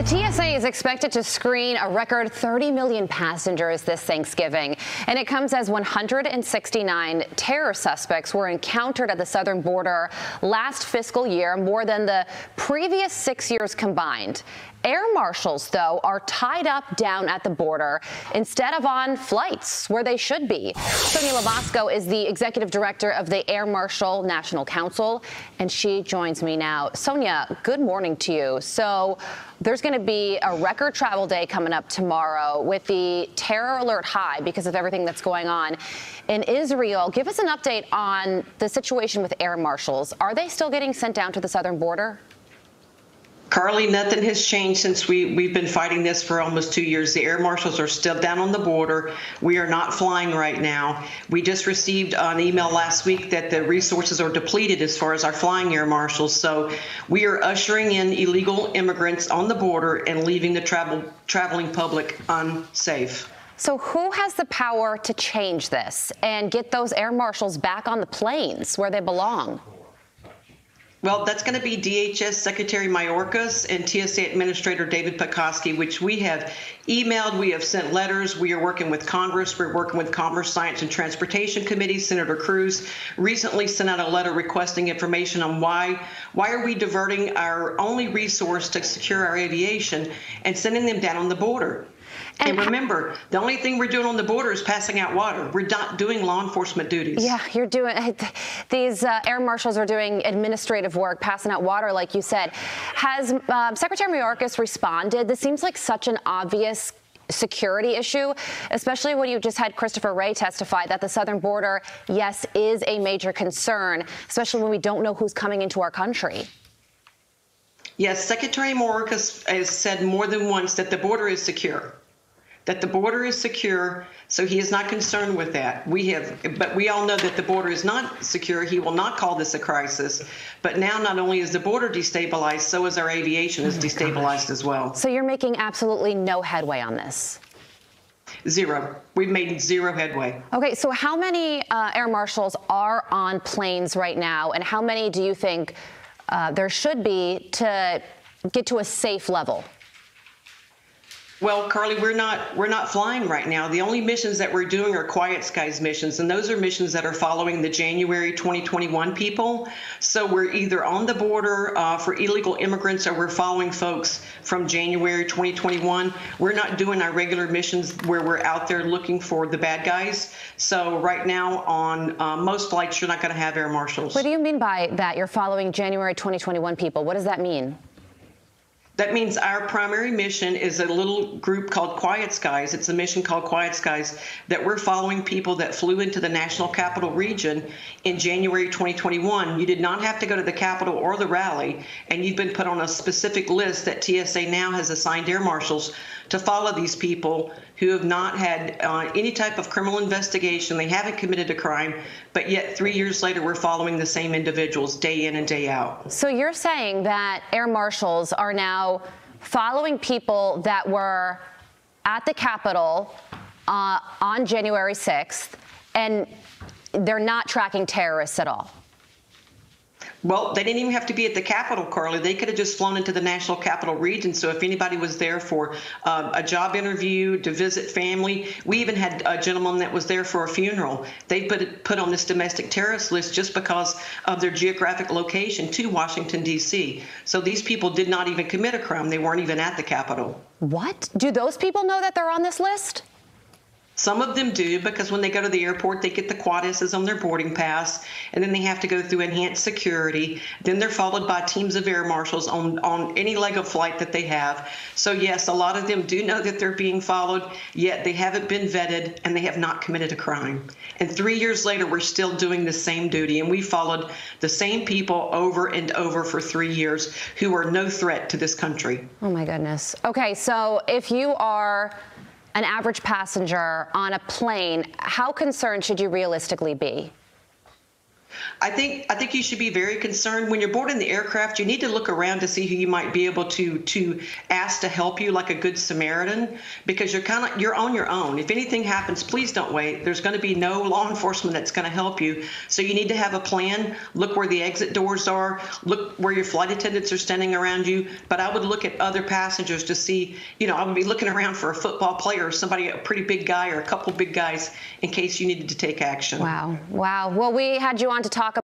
TSA is expected to screen a record 30 million passengers this Thanksgiving, and it comes as 169 terror suspects were encountered at the southern border last fiscal year, more than the previous 6 years combined. Air marshals, though, are tied up down at the border instead of on flights where they should be. Sonya LaBosco is the executive director of the Air Marshal National Council, and she joins me now. Sonya, good morning to you. So there's going to be a record travel day coming up tomorrow with the terror alert high because of everything that's going on in Israel. Give us an update on the situation with air marshals. Are they still getting sent down to the southern border? Carly, nothing has changed since we've been fighting this for almost 2 years. The air marshals are still down on the border. We are not flying right now. We just received an email last week that the resources are depleted as far as our flying air marshals. So we are ushering in illegal immigrants on the border and leaving the traveling public unsafe. So who has the power to change this and get those air marshals back on the planes where they belong? Well, that's going to be DHS Secretary Mayorkas and TSA Administrator David Pekoski, which we have emailed. We have sent letters. We are working with Congress. We're working with Commerce, Science, and Transportation Committee. Senator Cruz recently sent out a letter requesting information on why are we diverting our only resource to secure our aviation and sending them down on the border. And remember, the only thing we're doing on the border is passing out water. We're not doing law enforcement duties. Yeah, you're doing, these air marshals are doing administrative work, passing out water, like you said. Has Secretary Mayorkas responded? This seems like such an obvious security issue, especially when you just had Christopher Wray testify that the southern border, yes, is a major concern, especially when we don't know who's coming into our country. Yes, Secretary Mayorkas has said more than once that the border is secure. That the border is secure, so he is not concerned with that. But we all know that the border is not secure. He will not call this a crisis. But now not only is the border destabilized, so is our aviation is destabilized as well. So you're making absolutely no headway on this? Zero. We've made zero headway. Okay, so how many air marshals are on planes right now, and how many do you think there should be to get to a safe level? Well, Carly, we're not flying right now. The only missions that we're doing are quiet skies missions, and those are missions that are following the January 2021 people. So we're either on the border for illegal immigrants, or we're following folks from January 2021. We're not doing our regular missions where we're out there looking for the bad guys. So right now on most flights, you're not going to have air marshals. What do you mean by that? You're following January 2021 people. What does that mean? That means our primary mission is a little group called Quiet Skies. It's a mission called Quiet Skies that we're following people that flew into the National Capital Region in January 2021. You did not have to go to the Capitol or the rally, and you've been put on a specific list that TSA now has assigned air marshals to follow these people who have not had any type of criminal investigation. They haven't committed a crime, but yet 3 years later, we're following the same individuals day in and day out. So you're saying that air marshals are now following people that were at the Capitol on January 6th, and they're not tracking terrorists at all? Well, they didn't even have to be at the Capitol, Carly. They could have just flown into the National Capital Region. So if anybody was there for a job interview, to visit family, we even had a gentleman that was there for a funeral. They put on this domestic terrorist list just because of their geographic location to Washington, D.C. So these people did not even commit a crime. They weren't even at the Capitol. What? Do those people know that they're on this list? Some of them do, because when they go to the airport, they get the quad S's on their boarding pass, and then they have to go through enhanced security. Then they're followed by teams of air marshals on any leg of flight that they have. So yes, a lot of them do know that they're being followed, yet they haven't been vetted and they have not committed a crime. And 3 years later, we're still doing the same duty, and we followed the same people over and over for 3 years who are no threat to this country. Oh my goodness. Okay, so if you are an average passenger on a plane, how concerned should you realistically be? I think you should be very concerned when you're boarding the aircraft. You need to look around to see who you might be able to ask to help you, like a good Samaritan, because you're on your own. If anything happens, please don't wait. There's going to be no law enforcement that's going to help you. So you need to have a plan. Look where the exit doors are. Look where your flight attendants are standing around you. But I would look at other passengers to see. I would be looking around for a football player or somebody, a pretty big guy or a couple big guys, in case you needed to take action. Wow. Wow. Well, we had you on to talk about